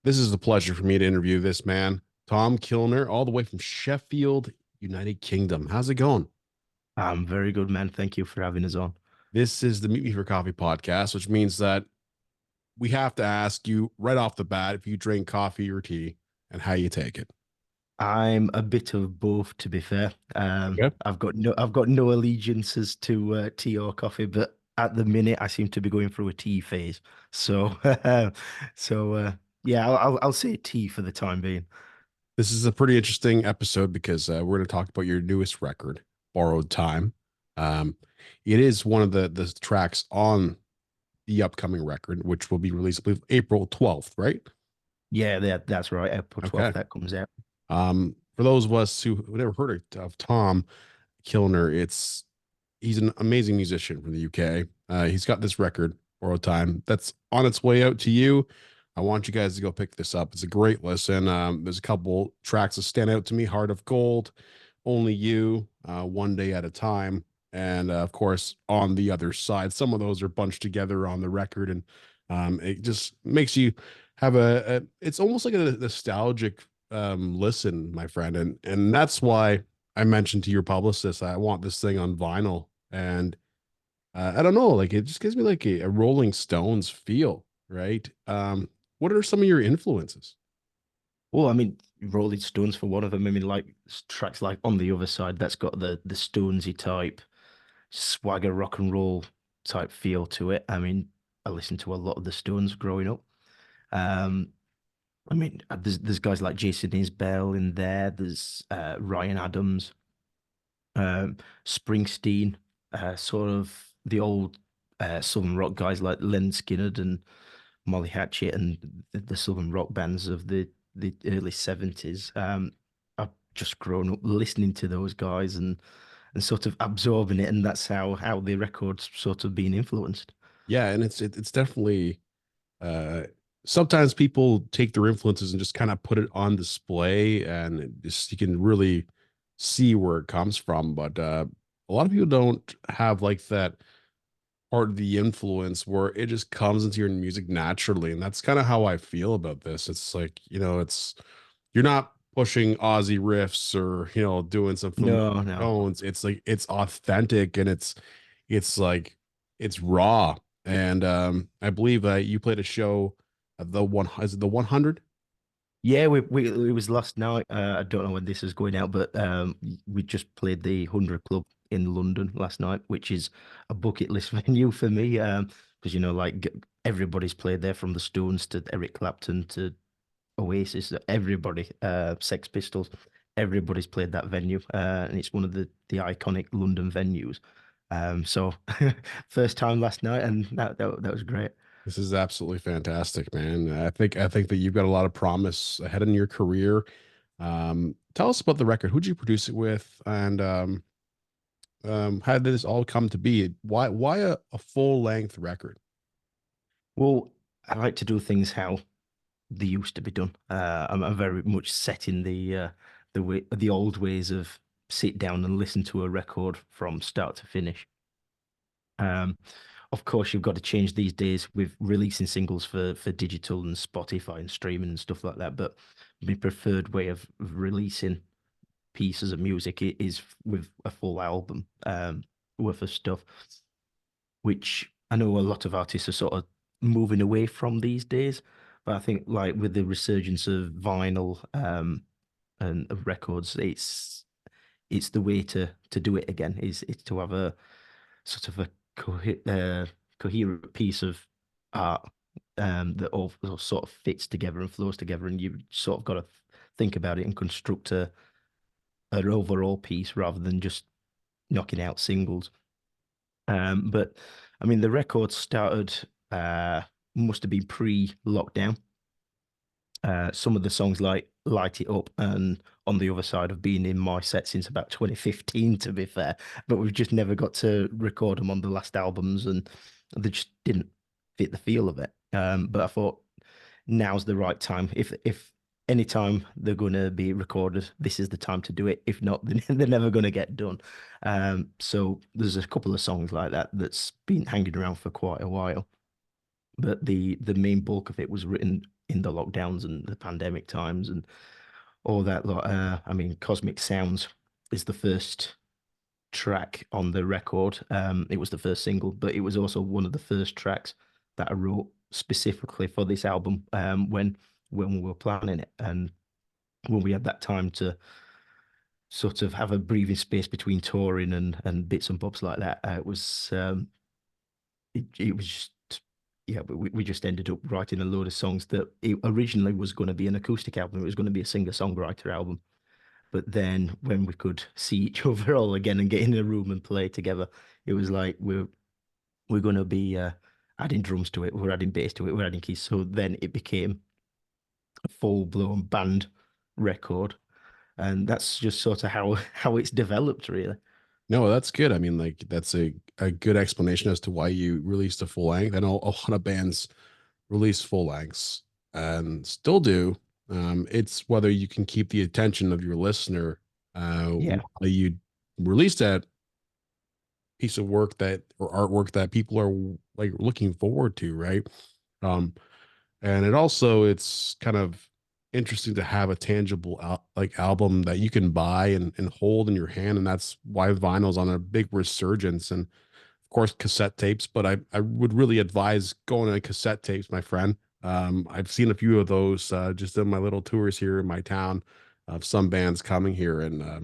This is a pleasure for me to interview this man, Tom Killner, all the way from Sheffield, United Kingdom. How's it going? I'm very good, man. Thank you for having us on. This is the Meet Me for Coffee podcast, which means that we have to ask you right off the bat if you drink coffee or tea and how you take it. I'm a bit of both, to be fair. Okay. I've got no allegiances to tea or coffee, but at the minute I seem to be going through a tea phase. So, so yeah, I'll say tea for the time being. This is a pretty interesting episode because we're going to talk about your newest record, Borrowed Time. Um, it is one of the tracks on the upcoming record, which will be released, I believe, April 12th, right? Yeah, that's right. April Okay. 12th that comes out. For those of us who never heard of Tom Killner, he's an amazing musician from the UK. He's got this record, Borrowed Time, that's on its way out to you. I want you guys to go pick this up. It's a great listen. There's a couple tracks that stand out to me: Heart of Gold, Only You, One Day at a Time, and of course, On the Other Side. Some of those are bunched together on the record, and it just makes you have it's almost like a nostalgic listen, my friend. And that's why I mentioned to your publicist I want this thing on vinyl. And I don't know, like it just gives me like a Rolling Stones feel, right? What are some of your influences? Well, I mean, Rolling Stones for one of them. I mean, like tracks like On the Other Side, that's got the Stonesy type swagger rock and roll type feel to it. I mean, I listened to a lot of the Stones growing up. Um, I mean, there's guys like Jason Isbell in there. There's Ryan Adams, Springsteen, sort of the old Southern rock guys like Len Skinner and Molly Hatchet and the Southern rock bands of the early 70s. I've just grown up listening to those guys and sort of absorbing it, and that's how the record's sort of been influenced. Yeah, and it's definitely uh sometimes people take their influences and just kind of put it on display, and you can really see where it comes from. But a lot of people don't have like that part of the influence where it just comes into your music naturally. And that's kind of how I feel about this. It's like, it's you're not pushing Aussie riffs or, doing some familiar No, no. tones. It's like it's authentic, and it's like it's raw. And I believe you played a show at the one, is it the 100? Yeah, we it was last night. I don't know when this is going out, but we just played the 100 Club in London last night, which is a bucket list venue for me. Because like everybody's played there, from the Stones to Eric Clapton to Oasis, everybody, Sex Pistols, everybody's played that venue, and it's one of the iconic London venues. So first time last night, and that was great. This is absolutely fantastic, man. I think that you've got a lot of promise ahead in your career. Tell us about the record. Who'd you produce it with, and how did this all come to be? Why a full length record? Well, I like to do things how they used to be done. I'm very much set in the old ways of sit down and listen to a record from start to finish. Um, of course, you've got to change these days with releasing singles for digital and Spotify and streaming and stuff like that. But my preferred way of releasing pieces of music is with a full album worth of stuff, which I know a lot of artists are sort of moving away from these days. But I think like with the resurgence of vinyl and of records, it's the way to do it again. Is to have a sort of a coherent piece of art that all sort of fits together and flows together, and you sort of got to think about it and construct an overall piece rather than just knocking out singles. But I mean, the record started must have been pre-lockdown. Some of the songs like Light It Up and On the Other Side have been in my set since about 2015, to be fair. But we've just never got to record them on the last albums, and they just didn't fit the feel of it. But I thought now's the right time. If any time they're going to be recorded, this is the time to do it. If not, then they're never going to get done. So there's a couple of songs like that that's been hanging around for quite a while. But the main bulk of it was written in the lockdowns and the pandemic times and all that lot. I mean, Cosmic Sounds is the first track on the record. It was the first single, but it was also one of the first tracks that I wrote specifically for this album. When we were planning it, and when we had that time to sort of have a breathing space between touring and bits and bobs like that, it was just yeah, but we just ended up writing a load of songs that it originally was going to be an acoustic album. It was going to be a singer-songwriter album. But then when we could see each other all again and get in a room and play together, it was like we're going to be adding drums to it, we're adding bass to it, we're adding keys. So then it became a full-blown band record, and that's just sort of how it's developed, really. No, that's good. I mean, like that's a good explanation as to why you released a full length. I know a lot of bands release full lengths and still do. It's whether you can keep the attention of your listener Yeah. while you release that piece of work that or artwork that people are like looking forward to, right? Um, and it's kind of interesting to have a tangible like album that you can buy and hold in your hand, and that's why vinyl's on a big resurgence. And of course cassette tapes, but I would really advise going on cassette tapes, my friend. I've seen a few of those just in my little tours here in my town of some bands coming here, and I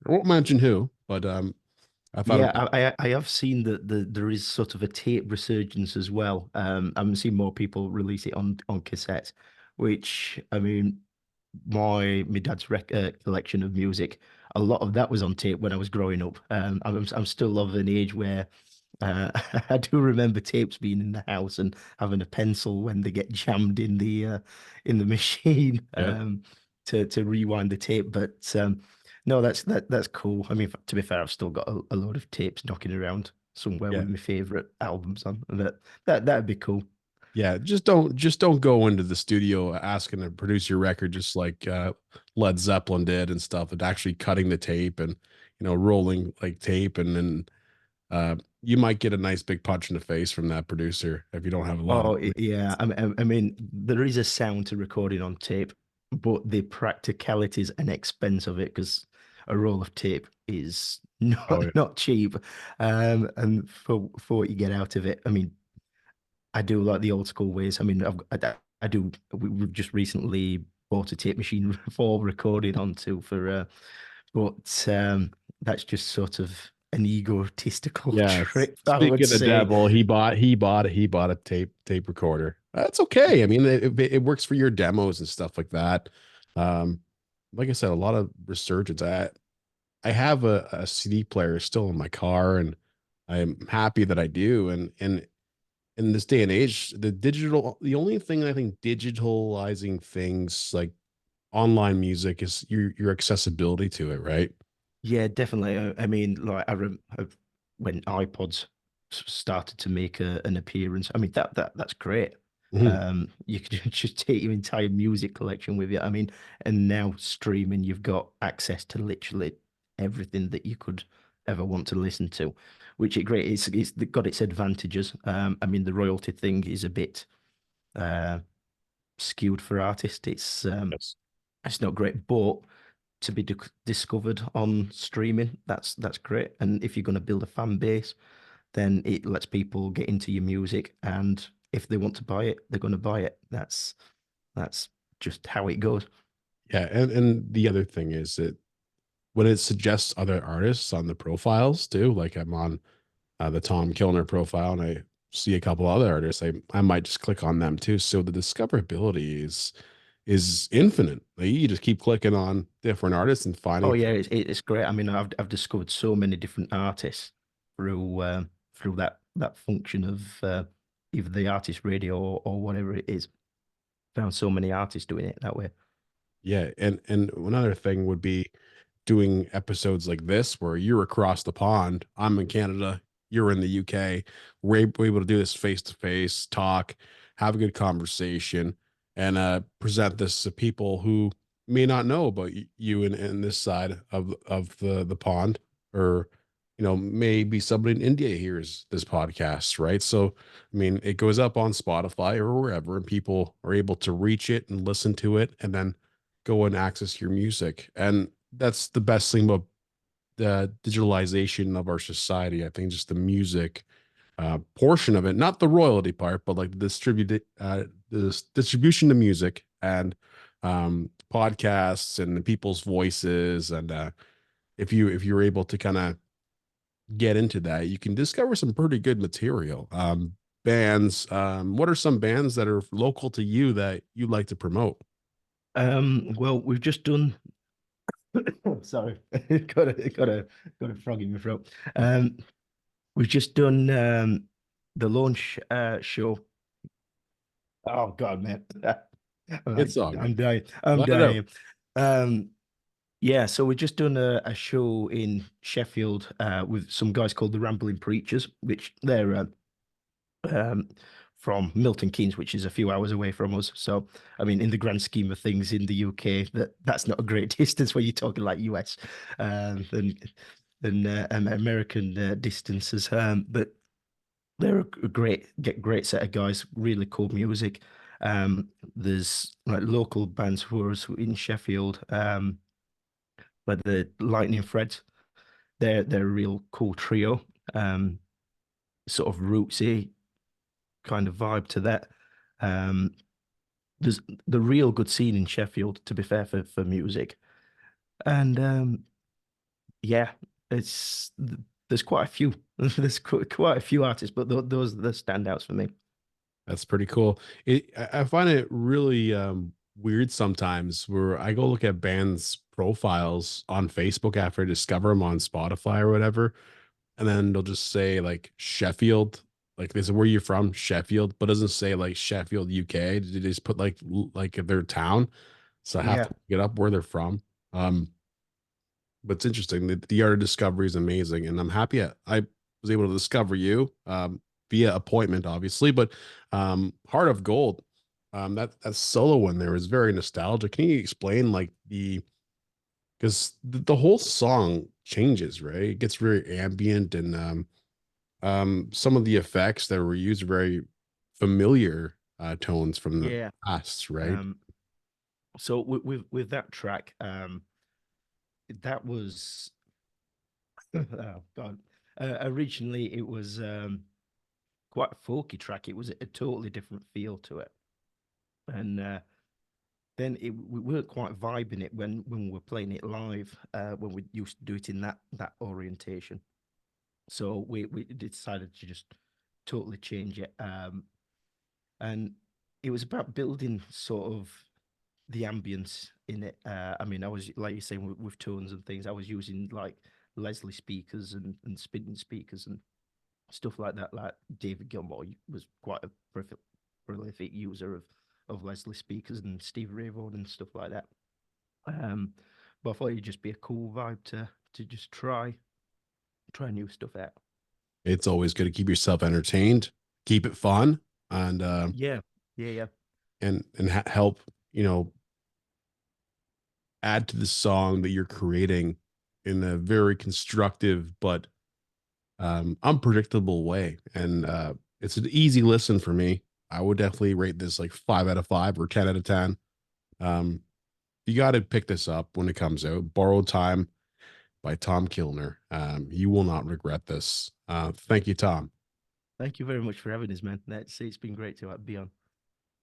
won't mention who, but I thought it Yeah, was, I have seen that there is sort of a tape resurgence as well. I'm seeing more people release it on cassettes, which I mean, my dad's collection of music, a lot of that was on tape when I was growing up. I'm still of an age where I do remember tapes being in the house and having a pencil when they get jammed in the machine yeah, to rewind the tape. But no, that's cool. I mean, to be fair, I've still got a load of tapes knocking around somewhere yeah. with my favorite albums on. That'd be cool. Yeah, just don't go into the studio asking to produce your record just like Led Zeppelin did and stuff, and actually cutting the tape and rolling like tape, and then you might get a nice big punch in the face from that producer if you don't have a lot of Oh, money. yeah. I mean, there is a sound to recording on tape, but the practicalities and expense of it, because a roll of tape is Oh not yeah, not cheap. And for what you get out of it, I mean, I do like the old school ways. I mean, I do. We've just recently bought a tape machine for recording onto but that's just sort of an egotistical yeah. trip, I would Speaking of the say. devil, he bought a tape recorder. That's okay. I mean, it works for your demos and stuff like that. Um, like I said, a lot of resurgence. I have a CD player still in my car, and I'm happy that I do. And in this day and age, the only thing I think digitalizing things like online music is your accessibility to it, right? Yeah, definitely. I mean, like when iPods started to make an appearance. I mean, that's great. Mhm. You could just take your entire music collection with you. I mean, and now streaming, you've got access to literally everything that you could ever want to listen to, which is great. It's got its advantages. I mean, the royalty thing is a bit uh skewed for artists. Yes. It's not great, but to be discovered on streaming, that's great. And if you're going to build a fan base, then it lets people get into your music, and if they want to buy it, they're going to buy it. That's just how it goes. Yeah, and the other thing is that when it suggests other artists on the profiles too, like I'm on the Tom Killner profile and I see a couple other artists, I might just click on them too. So the discoverability is infinite. Like you just keep clicking on different artists and Oh finding. yeah, it's great. I mean, I've discovered so many different artists through that function of either the artist radio or whatever it is. Found so many artists doing it that way. Yeah, and another thing would be doing episodes like this where you're across the pond, I'm in Canada, you're in the UK. We're able to do this face to face, talk, have a good conversation, and present this to people who may not know about you in this side of the pond or maybe somebody in India hears this podcast, right? So, I mean, it goes up on Spotify or wherever, and people are able to reach it and listen to it and then go and access your music. And that's the best thing about the digitalization of our society. I think just the music portion of it, not the royalty part, but like the distribution of music and podcasts and people's voices. And if you're able to kind of get into that, you can discover some pretty good material. Bands. What are some bands that are local to you that you like to promote? Well, we've just done. Sorry, got a frog in my throat. We've just done the launch show. Oh God, man, It's all good. I'm dying. I'm Let it out. dying. Um, yeah, so we've just done a show in Sheffield with some guys called the Rambling Preachers, which they're um, from Milton Keynes, which is a few hours away from us. So, I mean, in the grand scheme of things in the UK, that's not a great distance when you're talking like US than American distances. But they're a great set of guys, really cool music. There's like local bands for us in Sheffield, like the Lightning Threads. They're a real cool trio. Um, Sort of rootsy kind of vibe to that. Um, there's the real good scene in Sheffield, to be fair, for music. And yeah, it's there's quite a few. There's quite a few artists, but th those are the standouts for me. That's pretty cool. I find it really weird sometimes where I go look at bands' profiles on Facebook after I discover them on Spotify or whatever, and then they'll just say like Sheffield, like they say where you from, Sheffield, but it doesn't say like Sheffield, UK. They just put like their town, so I have Yeah, to get up where they're from. Um, but it's interesting. The art of discovery is amazing, and I'm happy I was able to discover you via appointment, obviously. But Heart of Gold, that solo one there is very nostalgic. Can you explain like because the whole song changes, right? It gets very ambient, and some of the effects that were used are very familiar tones from the yeah. past, right? Um, so with that track, that was oh God. Originally, it was quite a folky track. It was a totally different feel to it, and then we weren't quite vibing it when we were playing it live. When we used to do it in that orientation, so we decided to just totally change it. And it was about building sort of the ambience in it. I mean, I was like you saying with tones and things. I was using like Leslie speakers and spinning speakers and stuff like that. Like David Gilmour was quite a prolific user of Leslie speakers and Steve Ray Vaughan and stuff like that. Um, but I thought it'd just be a cool vibe to just try new stuff out. It's always good to keep yourself entertained, keep it fun, and Yeah, yeah, yeah, help you know add to the song that you're creating in a very constructive but unpredictable way. And it's an easy listen for me. I would definitely rate this like 5 out of 5 or 10 out of 10. Um, you got to pick this up when it comes out. Borrowed Time by Tom Killner. You will not regret this. Thank you, Tom. Thank you very much for having us, man. It's been great to be on.